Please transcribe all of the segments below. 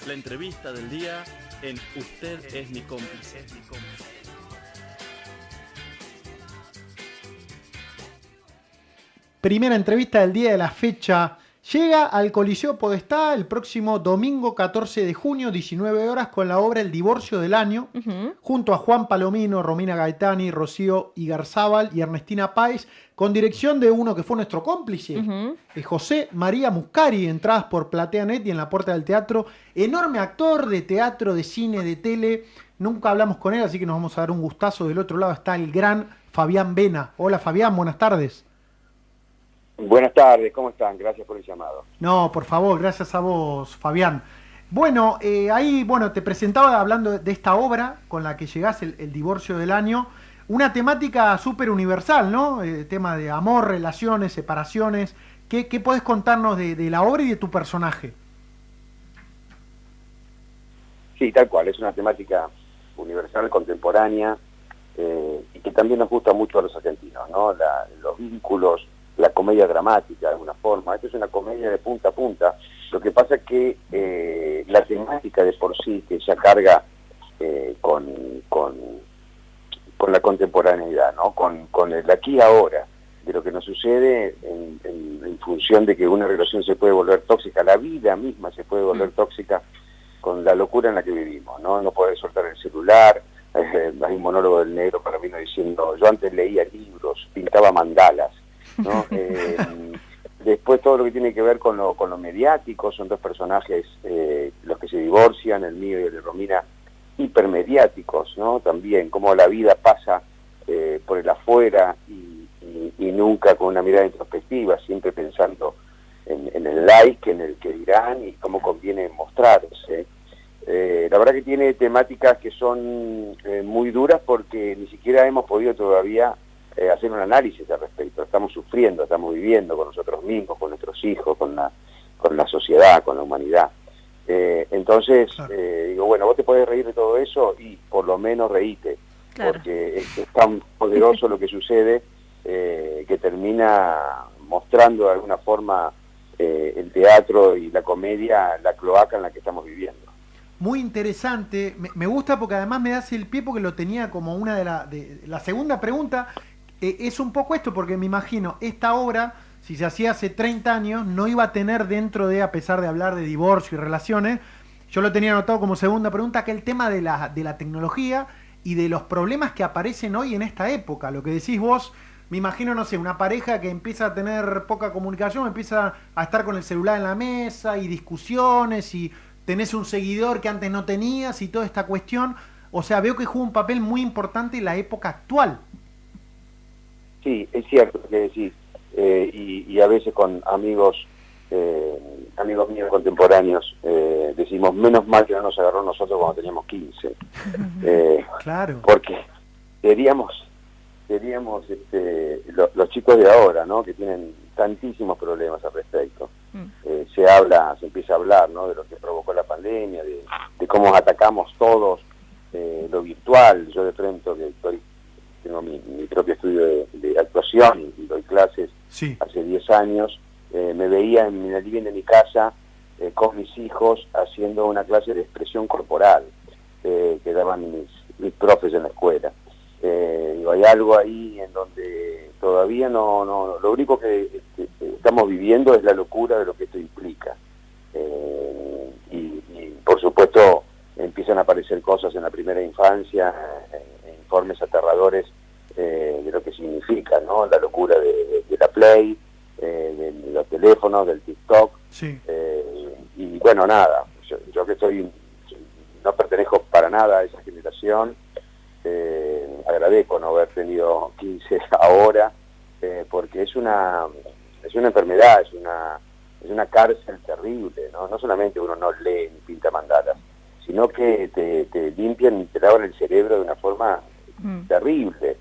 La entrevista del día en Usted es mi cómplice. Primera entrevista del día de la fecha. Llega al Coliseo Podestá el próximo domingo 14 de junio, 19 horas, con la obra El divorcio del año, junto a Juan Palomino, Romina Gaetani, Rocío Igarzábal y Ernestina Páez, con dirección de uno que fue nuestro cómplice, José María Muscari. Entradas por PlateaNet y en la puerta del teatro. Enorme actor de teatro, de cine, de tele. Nunca hablamos con él, así que nos vamos a dar un gustazo. Del otro lado está el gran Fabián Vena. Hola Fabián, buenas tardes. Buenas tardes, ¿cómo están? Gracias por el llamado. No, por favor, gracias a vos, Fabián. Bueno, ahí te presentaba hablando de esta obra con la que llegás, el divorcio del año. Una temática súper universal, ¿no? Tema de amor, relaciones, separaciones. ¿Qué podés contarnos de la obra y de tu personaje? Sí, tal cual, es una temática universal, contemporánea, y que también nos gusta mucho a los argentinos, ¿no? Los vínculos, la comedia dramática de alguna forma. Esta es una comedia de punta a punta. Lo que pasa es que la temática de por sí, que ya carga con la contemporaneidad, ¿no? Con el aquí y ahora, de lo que nos sucede en función de que una relación se puede volver tóxica, la vida misma se puede volver tóxica con la locura en la que vivimos, ¿no? No poder soltar el celular. Hay un monólogo del Negro Palomino diciendo: yo antes leía libros, pintaba mandalas, ¿no? Después todo lo que tiene que ver con lo mediático, son dos personajes los que se divorcian, el mío y el de Romina, hipermediáticos, ¿no? También cómo la vida pasa por el afuera y nunca con una mirada introspectiva, siempre pensando en el like, en el que dirán y cómo conviene mostrarse. La verdad que tiene temáticas que son muy duras porque ni siquiera hemos podido todavía hacer un análisis al respecto. Estamos sufriendo, estamos viviendo con nosotros mismos, con nuestros hijos, con la sociedad, con la humanidad. Entonces, digo, bueno, vos te podés reír de todo eso y por lo menos reíte, claro, porque es tan poderoso lo que sucede que termina mostrando de alguna forma el teatro y la comedia, la cloaca en la que estamos viviendo. Muy interesante, me gusta porque además me das el pie porque lo tenía como una de la segunda pregunta. Es un poco esto, porque me imagino, esta obra, si se hacía hace 30 años, no iba a tener dentro de, a pesar de hablar de divorcio y relaciones, yo lo tenía anotado como segunda pregunta, que el tema de la tecnología y de los problemas que aparecen hoy en esta época. Lo que decís vos, me imagino, no sé, una pareja que empieza a tener poca comunicación, empieza a estar con el celular en la mesa y discusiones y tenés un seguidor que antes no tenías y toda esta cuestión. O sea, veo que juega un papel muy importante en la época actual. Sí, es cierto lo que decís, y a veces con amigos míos contemporáneos decimos, menos mal que no nos agarró nosotros cuando teníamos 15. Claro. Porque seríamos los chicos de ahora, ¿no? Que tienen tantísimos problemas al respecto. Se empieza a hablar, ¿no? De lo que provocó la pandemia, de cómo atacamos todos lo virtual. Yo de frente que tengo mi propio estudio de actuación y doy clases hace 10 años, me veía en el living de mi casa con mis hijos haciendo una clase de expresión corporal que daban mis profes en la escuela. Hay algo ahí en donde todavía no lo único que estamos viviendo es la locura de lo que esto implica. Y por supuesto empiezan a aparecer cosas en la primera infancia, informes aterradores de lo que significa, ¿no? La locura de la Play, de los teléfonos, del TikTok. Sí. Y bueno, nada, yo que no pertenezco para nada a esa generación, agradezco no haber tenido 15 ahora, porque es una enfermedad, es una cárcel terrible, ¿no? No solamente uno no lee ni pinta mandalas, sino que te limpian y te lavan el cerebro de una forma terrible.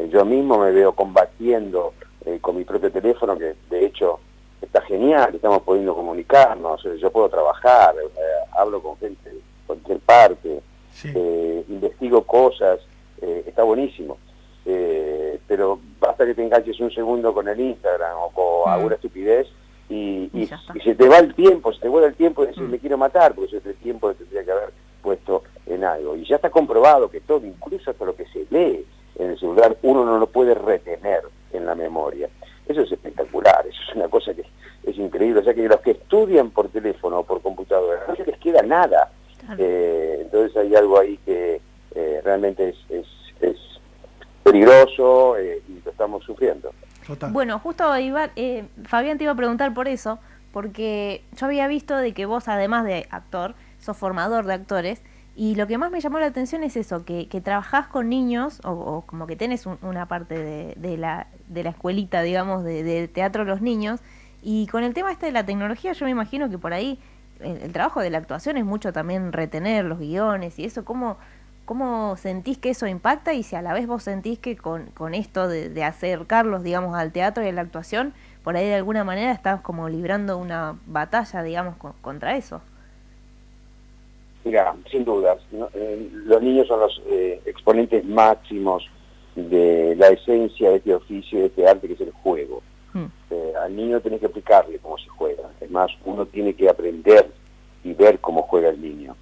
Yo mismo me veo combatiendo con mi propio teléfono, que de hecho está genial, estamos pudiendo comunicarnos, yo puedo trabajar, hablo con gente de cualquier parte, investigo cosas, está buenísimo. Pero basta que te enganches un segundo con el Instagram o con alguna estupidez y ya está. se te va el tiempo, se te vuelve el tiempo y decís, Mm. me quiero matar, porque ese tiempo lo tendría que haber puesto en algo. Y ya está comprobado que todo, incluso hasta lo que se lee en el celular, uno no lo puede retener en la memoria. Eso es espectacular, eso es una cosa que es increíble. O sea que los que estudian por teléfono o por computadora, no se les queda nada. Claro. Entonces hay algo ahí que realmente es peligroso y lo estamos sufriendo. Total. Bueno, justo Iván, Fabián te iba a preguntar por eso, porque yo había visto de que vos, además de actor, sos formador de actores, y lo que más me llamó la atención es eso, que trabajás con niños, o como que tenés una parte de la escuelita, digamos, de teatro los niños, y con el tema este de la tecnología, yo me imagino que por ahí el trabajo de la actuación es mucho también retener los guiones y eso. ¿Cómo sentís que eso impacta? Y si a la vez vos sentís que con esto de acercarlos, digamos, al teatro y a la actuación, por ahí de alguna manera estás como librando una batalla, digamos, contra eso. Mira, sin dudas, ¿no? Los niños son los exponentes máximos de la esencia de este oficio, de este arte que es el juego. Al niño tenés que explicarle cómo se juega. Es más, uno tiene que aprender y ver cómo juega el niño.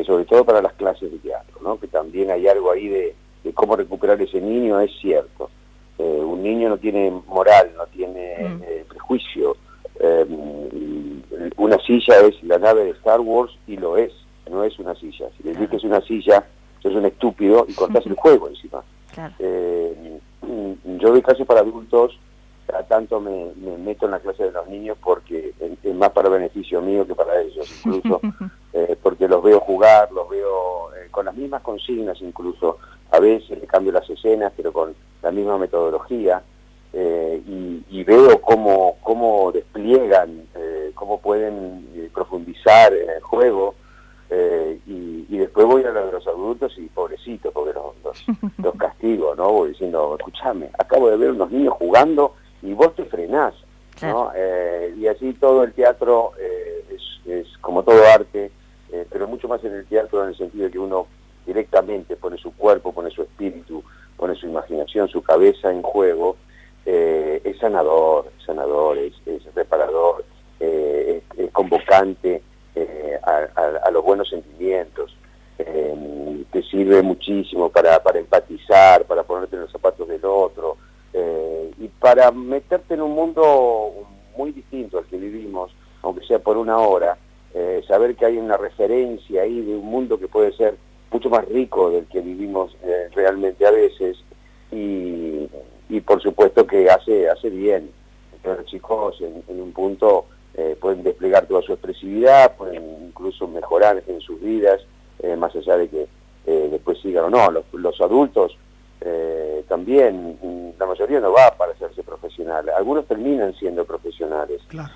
Sobre todo para las clases de teatro, ¿no? Que también hay algo ahí de cómo recuperar ese niño, es cierto. Un niño no tiene moral, no tiene prejuicio. Una silla es la nave de Star Wars y lo es, no es una silla. Si le dices que es una silla, sos un estúpido y cortás el juego encima. Claro. Yo doy clases para adultos, cada tanto me meto en la clase de los niños porque es más para beneficio mío que para ellos, incluso porque los veo jugar, los veo con las mismas consignas, incluso a veces le cambio las escenas, pero con la misma metodología, y veo cómo despliegan, cómo pueden profundizar en el juego, y después voy a lo de los adultos y pobrecitos, porque los castigo, ¿no? Voy diciendo, escuchame, acabo de ver unos niños jugando y vos te frenás, ¿no? Y así todo el teatro es como todo arte, pero mucho más en el teatro en el sentido de que uno directamente pone su cuerpo, pone su espíritu, pone su imaginación, su cabeza en juego. Es sanador, es reparador, es convocante a los buenos sentimientos, te sirve muchísimo para empatizar, para ponerte en los zapatos del otro, y para meterte en un mundo muy distinto al que vivimos, aunque sea por una hora, saber que hay una referencia ahí de un mundo que puede ser mucho más rico del que vivimos realmente a veces, y por supuesto que hace bien. Entonces los chicos en un punto pueden desplegar toda su expresividad, pueden incluso mejorar en sus vidas, más allá de que después sigan o no. Los adultos también, la mayoría no va para hacerse profesional, algunos terminan siendo profesionales, Claro.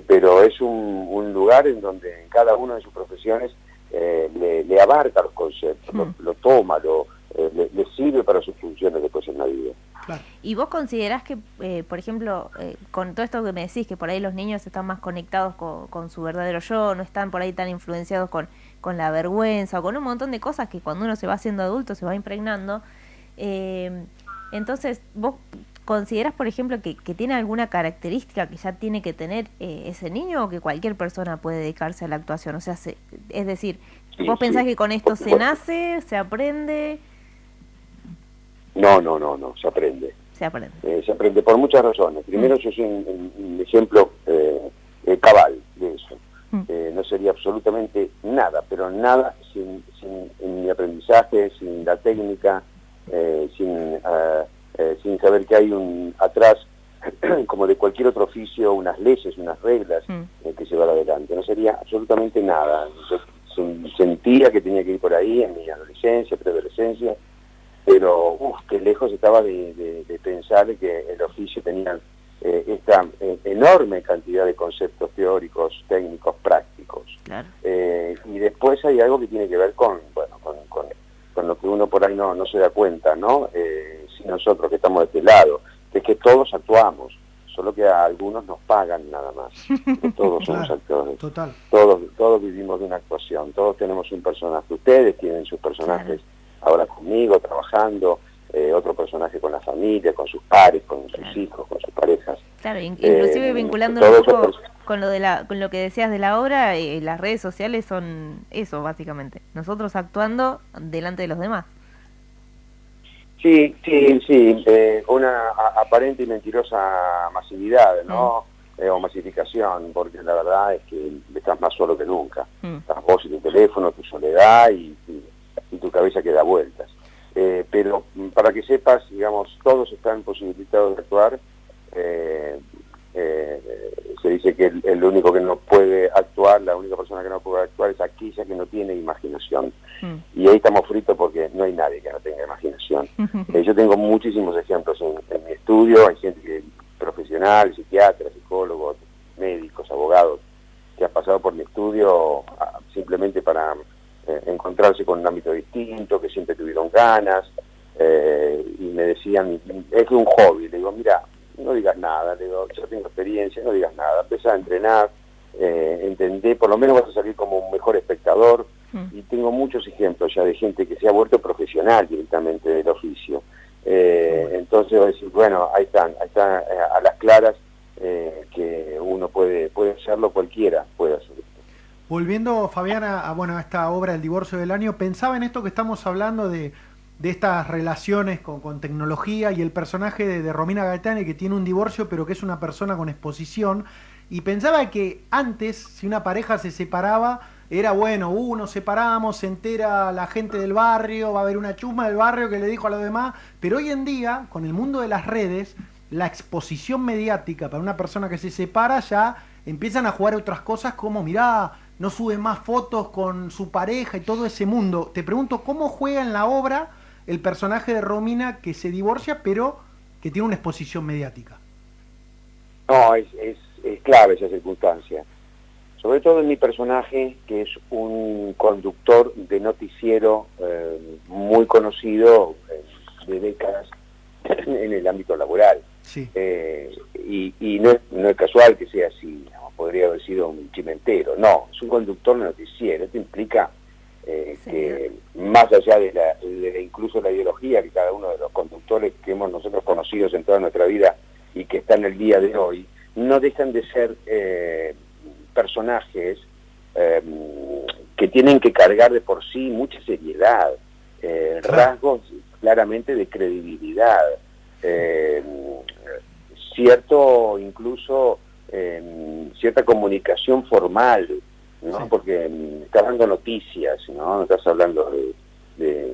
Pero es un lugar en donde en cada una de sus profesiones le abarca los conceptos, lo toma, le sirve para sus funciones después en la vida. Claro. ¿Y vos considerás que, por ejemplo, con todo esto que me decís, que por ahí los niños están más conectados con su verdadero yo, no están por ahí tan influenciados con la vergüenza o con un montón de cosas que cuando uno se va haciendo adulto se va impregnando? Entonces, ¿vos considerás, por ejemplo, que tiene alguna característica que ya tiene que tener ese niño, o que cualquier persona puede dedicarse a la actuación? O sea, es decir, Sí, ¿vos pensás sí, que con esto por se supuesto. nace, se aprende? No, se aprende. Se aprende. Se aprende por muchas razones. Primero, yo soy un ejemplo cabal de eso. No sería absolutamente nada, pero nada sin mi aprendizaje, sin la técnica, sin saber que hay atrás, como de cualquier otro oficio, unas leyes, unas reglas que llevar adelante. No sería absolutamente nada. Yo sentía que tenía que ir por ahí en mi adolescencia, preadolescencia, pero qué lejos estaba de pensar que el oficio tenía esta enorme cantidad de conceptos teóricos, técnicos, prácticos. Claro. Y después hay algo que tiene que ver con lo que uno por ahí no se da cuenta, ¿no? Si nosotros que estamos de este lado, es que todos actuamos, solo que a algunos nos pagan nada más, que todos somos Claro, actores. total. Todos vivimos de una actuación, todos tenemos un personaje. Ustedes tienen sus personajes ahora conmigo, trabajando, otro personaje con la familia, con sus pares, con sus hijos, con sus parejas. Claro, inclusive vinculándolo todo un poco eso, con lo que decías de la obra, las redes sociales son eso, básicamente. Nosotros actuando delante de los demás. sí, una aparente y mentirosa masividad, ¿no? O masificación, porque la verdad es que estás más solo que nunca. Estás vos y tu teléfono, tu soledad y tu cabeza que da vueltas. Pero para que sepas, digamos, todos están posibilitados de actuar. Se dice que el único que no puede actuar, la única persona que no puede actuar es aquella que no tiene imaginación. Y ahí estamos fritos porque no hay nadie que no tenga imaginación. Yo tengo muchísimos ejemplos en mi estudio, hay gente profesional, psiquiatras, psicólogos, médicos, abogados, que han pasado por mi estudio simplemente para encontrarse con un ámbito distinto, que siempre tuvieron ganas, y me decían, es un hobby. Le digo, mira, no digas nada, le digo, yo tengo experiencia, no digas nada, empezá a entrenar, entendé, por lo menos vas a salir como un mejor espectador, y tengo muchos ejemplos ya de gente que se ha vuelto profesional directamente del oficio. Entonces voy a decir, bueno, ahí están a las claras, que uno puede hacerlo, cualquiera puede hacerlo. Volviendo, Fabián, a esta obra El divorcio del año, pensaba en esto que estamos hablando de estas relaciones con tecnología y el personaje de Romina Gaetani, que tiene un divorcio pero que es una persona con exposición, y pensaba que antes, si una pareja se separaba, era bueno, nos separamos, se entera la gente del barrio, va a haber una chusma del barrio que le dijo a los demás, pero hoy en día, con el mundo de las redes, la exposición mediática para una persona que se separa, ya empiezan a jugar otras cosas como, mirá, no sube más fotos con su pareja y todo ese mundo. Te pregunto, ¿cómo juega en la obra el personaje de Romina que se divorcia pero que tiene una exposición mediática? No, es clave esa circunstancia. Sobre todo en mi personaje, que es un conductor de noticiero muy conocido de décadas en el ámbito laboral. Sí. Y no es casual que sea así, ¿no? Podría haber sido un chimentero. No, es un conductor de noticiero. Esto implica que más allá de incluso la ideología que cada uno de los conductores que hemos nosotros conocidos en toda nuestra vida y que están el día de hoy, no dejan de ser personajes que tienen que cargar de por sí mucha seriedad, rasgos claramente de credibilidad, incluso cierta comunicación formal, ¿no? Sí. Porque estás dando noticias, no estás hablando de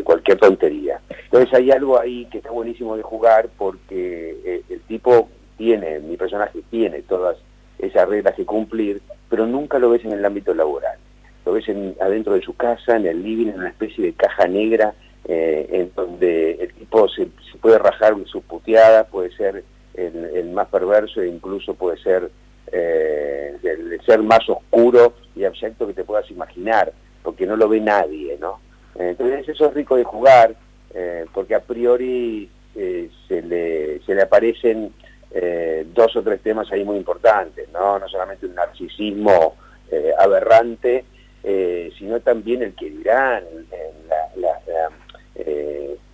cualquier tontería. Entonces hay algo ahí que está buenísimo de jugar, porque el tipo mi personaje tiene todas esas reglas que cumplir, pero nunca lo ves en el ámbito laboral. Lo ves adentro de su casa, en el living, en una especie de caja negra, en donde el tipo se puede rajar sus puteadas, puede ser el más perverso e incluso puede ser el ser más oscuro y abyecto que te puedas imaginar, porque no lo ve nadie, ¿no? Entonces eso es rico de jugar, porque a priori se le aparecen dos o tres temas ahí muy importantes, no solamente un narcisismo aberrante, sino también el que dirán,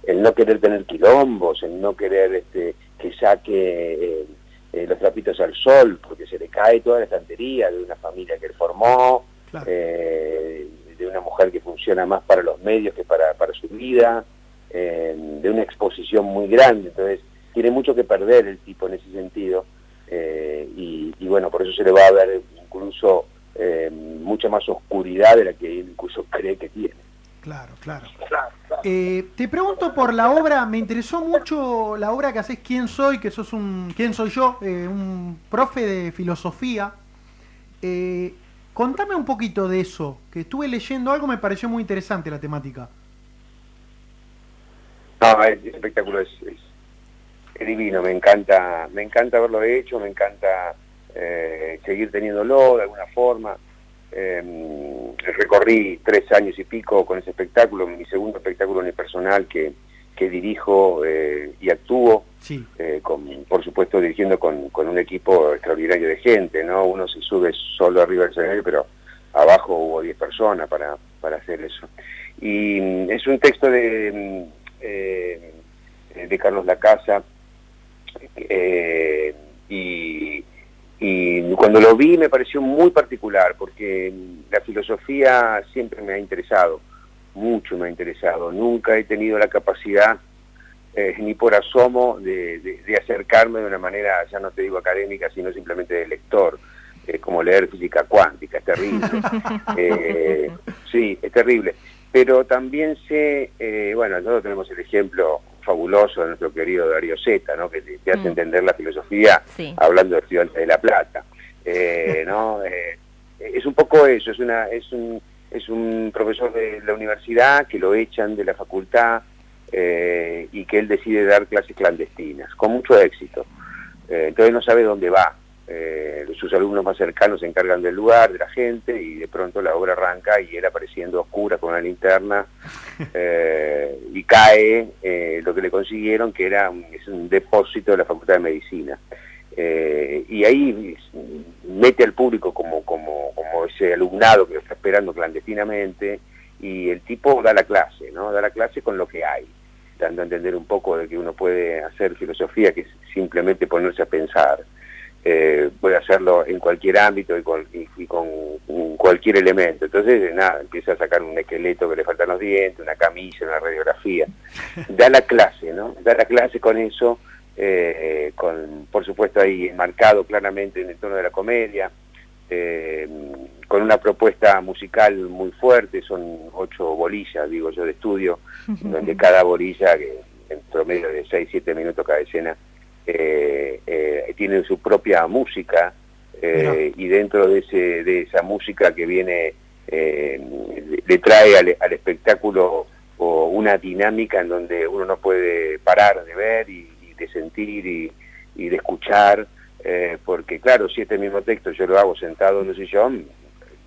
el no querer tener quilombos, el no querer que saque los trapitos al sol, porque se le cae toda la estantería de una familia que él formó, claro. De una mujer que funciona más para los medios que para su vida, de una exposición muy grande. Entonces tiene mucho que perder el tipo en ese sentido, y bueno, por eso se le va a ver incluso mucha más oscuridad de la que él incluso cree que tiene. Claro. Te pregunto por la obra, me interesó mucho la obra que haces ¿Quién soy? Que sos ¿Quién soy yo? Un profe de filosofía. Contame un poquito de eso, que estuve leyendo algo, me pareció muy interesante la temática. No, es espectacular, es divino, me encanta haberlo hecho, me encanta seguir teniendo de alguna forma. Recorrí 3 años y pico con ese espectáculo, mi segundo espectáculo unipersonal que dirijo y actúo, sí. Por supuesto dirigiendo con un equipo extraordinario de gente, ¿no? Uno se sube solo arriba del escenario, pero abajo hubo 10 personas para hacer eso. Y es un texto de Carlos Lacasa, y cuando lo vi me pareció muy particular, porque la filosofía siempre me ha interesado, mucho me ha interesado. Nunca he tenido la capacidad, ni por asomo, de acercarme de una manera, ya no te digo académica, sino simplemente de lector. Como leer física cuántica, es terrible. Sí, es terrible. Pero también sé, bueno, nosotros tenemos el ejemplo fabuloso de nuestro querido Darío Zeta, ¿no? Que te hace entender la filosofía, sí, hablando de Estudiantes de La Plata. ¿No? Es un poco eso, es un profesor de la universidad que lo echan de la facultad y que él decide dar clases clandestinas, con mucho éxito. Entonces no sabe dónde va. Sus alumnos más cercanos se encargan del lugar, de la gente, y de pronto la obra arranca y él apareciendo a oscuras con una linterna y cae lo que le consiguieron, que es un depósito de la Facultad de Medicina. Y ahí mete al público como ese alumnado que lo está esperando clandestinamente, y el tipo da la clase, ¿no? Da la clase con lo que hay, dando a entender un poco de que uno puede hacer filosofía, que es simplemente ponerse a pensar. Puede hacerlo en cualquier ámbito y con cualquier elemento. Entonces, nada, empieza a sacar un esqueleto que le faltan los dientes, una camilla, una radiografía. Da la clase, ¿no? Da la clase con eso, por supuesto ahí enmarcado claramente en el tono de la comedia, con una propuesta musical muy fuerte. Son 8 bolillas, digo yo, de estudio, donde cada bolilla, que en promedio de 6-7 minutos cada escena, tienen su propia música, y dentro de esa música que viene, le trae al espectáculo una dinámica en donde uno no puede parar de ver y de sentir y de escuchar, porque claro, si este mismo texto yo lo hago sentado en un sillón,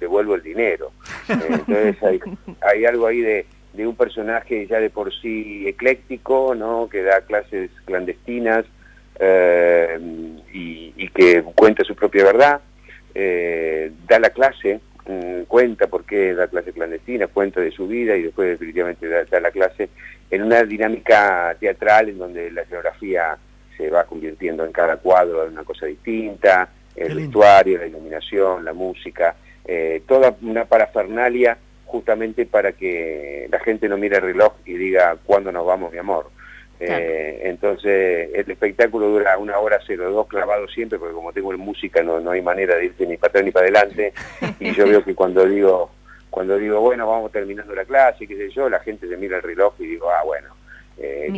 devuelvo el dinero. Entonces hay algo ahí de un personaje ya de por sí ecléctico, ¿no? Que da clases clandestinas, y que cuenta su propia verdad, da la clase, cuenta por qué da clase clandestina, cuenta de su vida, y después definitivamente da la clase en una dinámica teatral en donde la escenografía se va convirtiendo en cada cuadro en una cosa distinta, el vestuario, la iluminación, la música, toda una parafernalia justamente para que la gente no mire el reloj y diga ¿cuándo nos vamos, mi amor? Claro. Entonces el espectáculo dura 1:02 clavado siempre, porque como tengo música no hay manera de irse ni para atrás ni para adelante, y yo veo que cuando digo bueno, vamos terminando la clase, qué sé yo, la gente se mira el reloj y digo, bueno,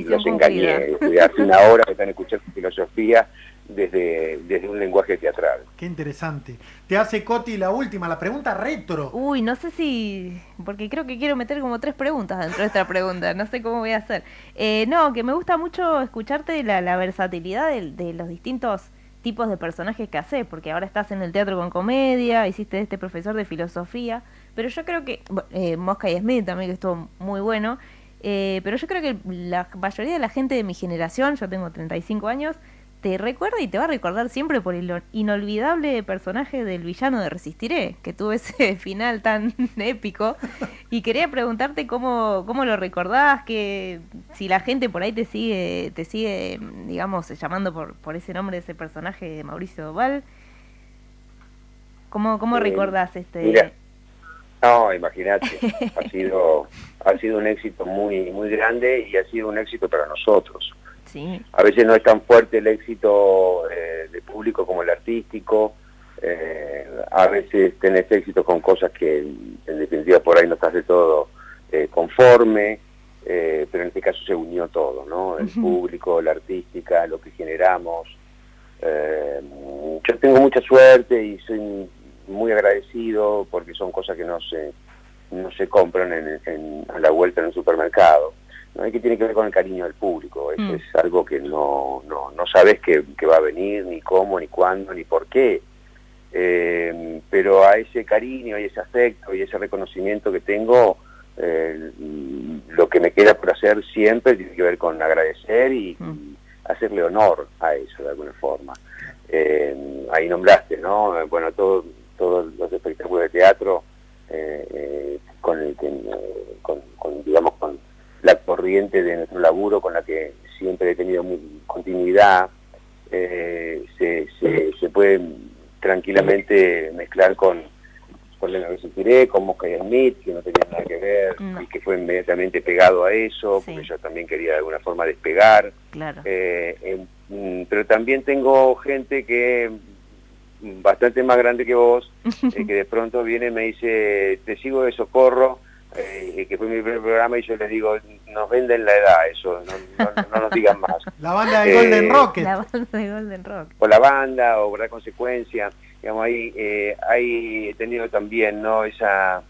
los engañé, hace 1 hora que están escuchando filosofía desde un lenguaje teatral. Qué interesante. Te hace Coti la última, la pregunta retro. Uy, no sé si... porque creo que quiero meter como 3 preguntas dentro de esta pregunta, no sé cómo voy a hacer. No, que me gusta mucho escucharte la versatilidad de los distintos tipos de personajes que haces, porque ahora estás en el teatro con comedia, hiciste este profesor de filosofía, pero yo creo que... Mosca y Smith también, que estuvo muy bueno, pero yo creo que la mayoría de la gente de mi generación, yo tengo 35 años, te recuerda y te va a recordar siempre por el inolvidable personaje del villano de Resistiré, que tuvo ese final tan épico. Y quería preguntarte cómo lo recordás, que si la gente por ahí te sigue, digamos, llamando por ese nombre de ese personaje de Mauricio Doval. ¿Cómo recordás este? Mira, no, imagínate, ha sido un éxito muy, muy grande, y ha sido un éxito para nosotros. Sí. A veces no es tan fuerte el éxito de público como el artístico, a veces tenés éxito con cosas que en definitiva por ahí no estás de todo conforme, pero en este caso se unió todo, ¿no? El público, la artística, lo que generamos. Yo tengo mucha suerte y soy muy agradecido, porque son cosas que no se compran a la vuelta en el supermercado. ¿No? Y que tiene que ver con el cariño del público. Es algo que no sabes que va a venir, ni cómo, ni cuándo, ni por qué. Pero a ese cariño y ese afecto y ese reconocimiento que tengo, lo que me queda por hacer siempre tiene que ver con agradecer y hacerle honor a eso de alguna forma. Ahí nombraste, ¿no? Bueno, todos los espectáculos de teatro, digamos, con la corriente de nuestro laburo, con la que siempre he tenido continuidad, se puede tranquilamente mezclar con La Resistiré, con Mosca y Smith, que no tenía nada que ver, y que fue inmediatamente pegado a eso, porque yo también quería de alguna forma despegar. Claro. Pero también tengo gente que bastante más grande que vos, que de pronto viene y me dice, te sigo de Socorro, que fue mi primer programa, y yo les digo, nos venden la edad, eso, no nos digan más. La banda de Golden Rocket. La banda de Golden Rock. O la banda, o Verdad Consecuencia, digamos, ahí he tenido también, ¿no?, esa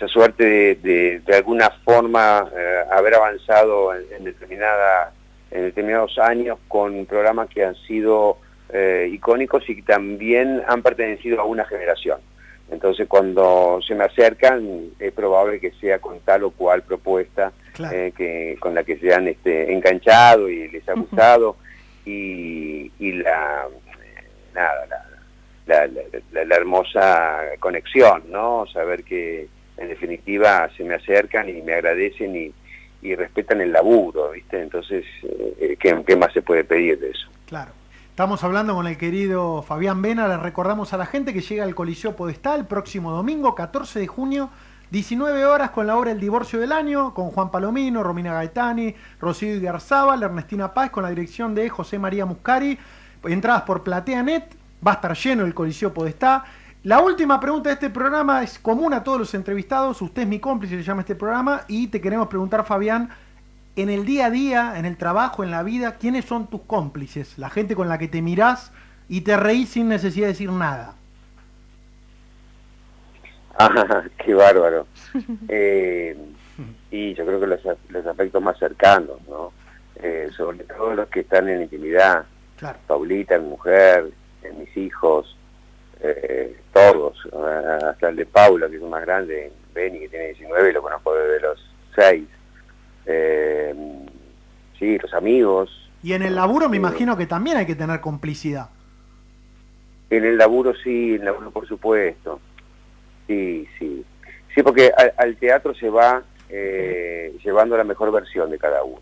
suerte de alguna forma haber avanzado en determinados años con programas que han sido icónicos y que también han pertenecido a una generación. Entonces, cuando se me acercan, es probable que sea con tal o cual propuesta, claro, con la que se han enganchado y les ha gustado, y la hermosa conexión, ¿no? Saber que en definitiva se me acercan y me agradecen y respetan el laburo, ¿viste? Entonces, ¿qué más se puede pedir de eso? Claro. Estamos hablando con el querido Fabián Vena. Les recordamos a la gente que llega al Coliseo Podestá el próximo domingo, 14 de junio, 19 horas, con la obra El Divorcio del Año, con Juan Palomino, Romina Gaetani, Rocío Igarzábal, Ernestina Páez, con la dirección de José María Muscari. Entradas por PlateaNet. Va a estar lleno el Coliseo Podestá. La última pregunta de este programa es común a todos los entrevistados. Usted es mi cómplice, se llama este programa, y te queremos preguntar, Fabián, en el día a día, en el trabajo, en la vida, ¿quiénes son tus cómplices? La gente con la que te mirás y te reís sin necesidad de decir nada. Ah, qué bárbaro. Y yo creo que los afectos más cercanos, ¿no? Sobre todo los que están en intimidad. Claro. Paulita, mi mujer, mis hijos, todos, hasta el de Paula, que es el más grande, Benny, que tiene 19, y lo conozco desde los 6. Sí, los amigos. Y en el laburo me imagino que también hay que tener complicidad. En el laburo sí, en el laburo por supuesto. Sí, porque al teatro se va llevando la mejor versión de cada uno.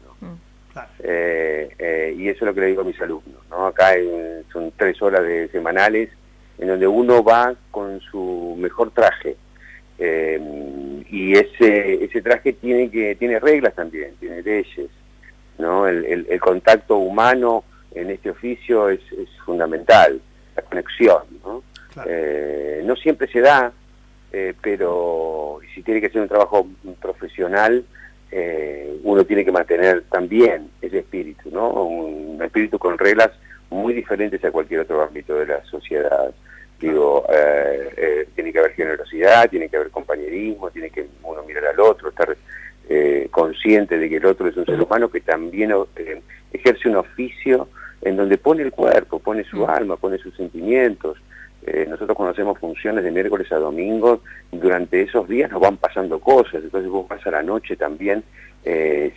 Claro. Y eso es lo que le digo a mis alumnos, ¿no? Acá son 3 horas semanales en donde uno va con su mejor traje. Y ese traje tiene reglas también, tiene leyes, ¿no? El contacto humano en este oficio es fundamental, la conexión, ¿no? Claro. No siempre se da, pero si tiene que ser un trabajo profesional, uno tiene que mantener también ese espíritu, ¿no? Un espíritu con reglas muy diferentes a cualquier otro ámbito de la sociedad. Digo, tiene que haber generosidad, tiene que haber compañerismo, tiene que uno mirar al otro, estar consciente de que el otro es un ser humano que también ejerce un oficio en donde pone el cuerpo, pone su alma, pone sus sentimientos. Nosotros cuando hacemos funciones de miércoles a domingo, durante esos días nos van pasando cosas, entonces vos vas a la noche también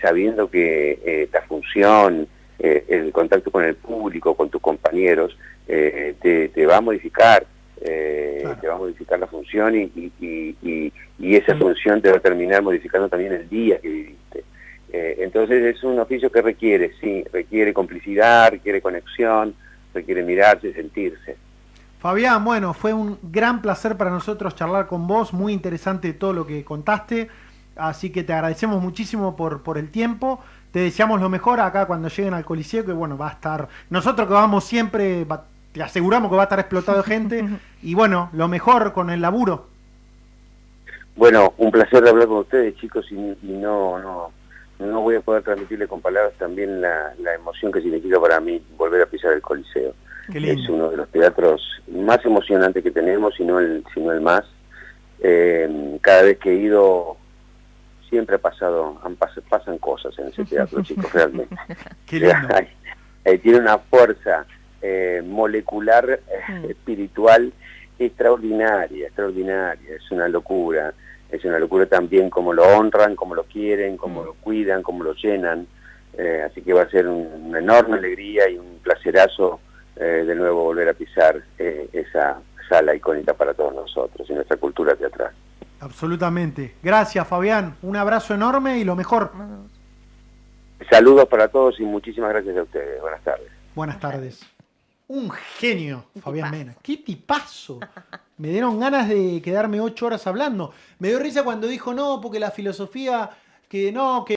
sabiendo que esta función, el contacto con el público, con tus compañeros, te va a modificar, claro, te va a modificar la función y esa función te va a terminar modificando también el día que viviste. Entonces es un oficio que requiere complicidad, requiere conexión, requiere mirarse, sentirse. Fabián, bueno, fue un gran placer para nosotros charlar con vos, muy interesante todo lo que contaste, así que te agradecemos muchísimo por el tiempo. Te deseamos lo mejor acá cuando lleguen al Coliseo, que bueno, va a estar, nosotros que vamos siempre, te aseguramos que va a estar explotado de gente, y bueno, lo mejor con el laburo. Bueno, un placer hablar con ustedes, chicos, y no voy a poder transmitirle con palabras también la emoción que significa para mí volver a pisar el Coliseo. Qué lindo. Es uno de los teatros más emocionantes que tenemos, si no el más. Cada vez que he ido, siempre pasan cosas en ese teatro, chicos, realmente. Qué lindo. Tiene una fuerza molecular, espiritual, extraordinaria. Es una locura también como lo honran, como lo quieren, como lo cuidan, como lo llenan. Así que va a ser una enorme alegría y un placerazo de nuevo volver a pisar esa sala icónica para todos nosotros y nuestra cultura teatral. Absolutamente. Gracias, Fabián. Un abrazo enorme y lo mejor. Saludos para todos y muchísimas gracias a ustedes. Buenas tardes. Buenas tardes. Un genio, Un Fabián tipazo. Mena. ¡Qué tipazo! Me dieron ganas de quedarme 8 horas hablando. Me dio risa cuando dijo no, porque la filosofía, que no, que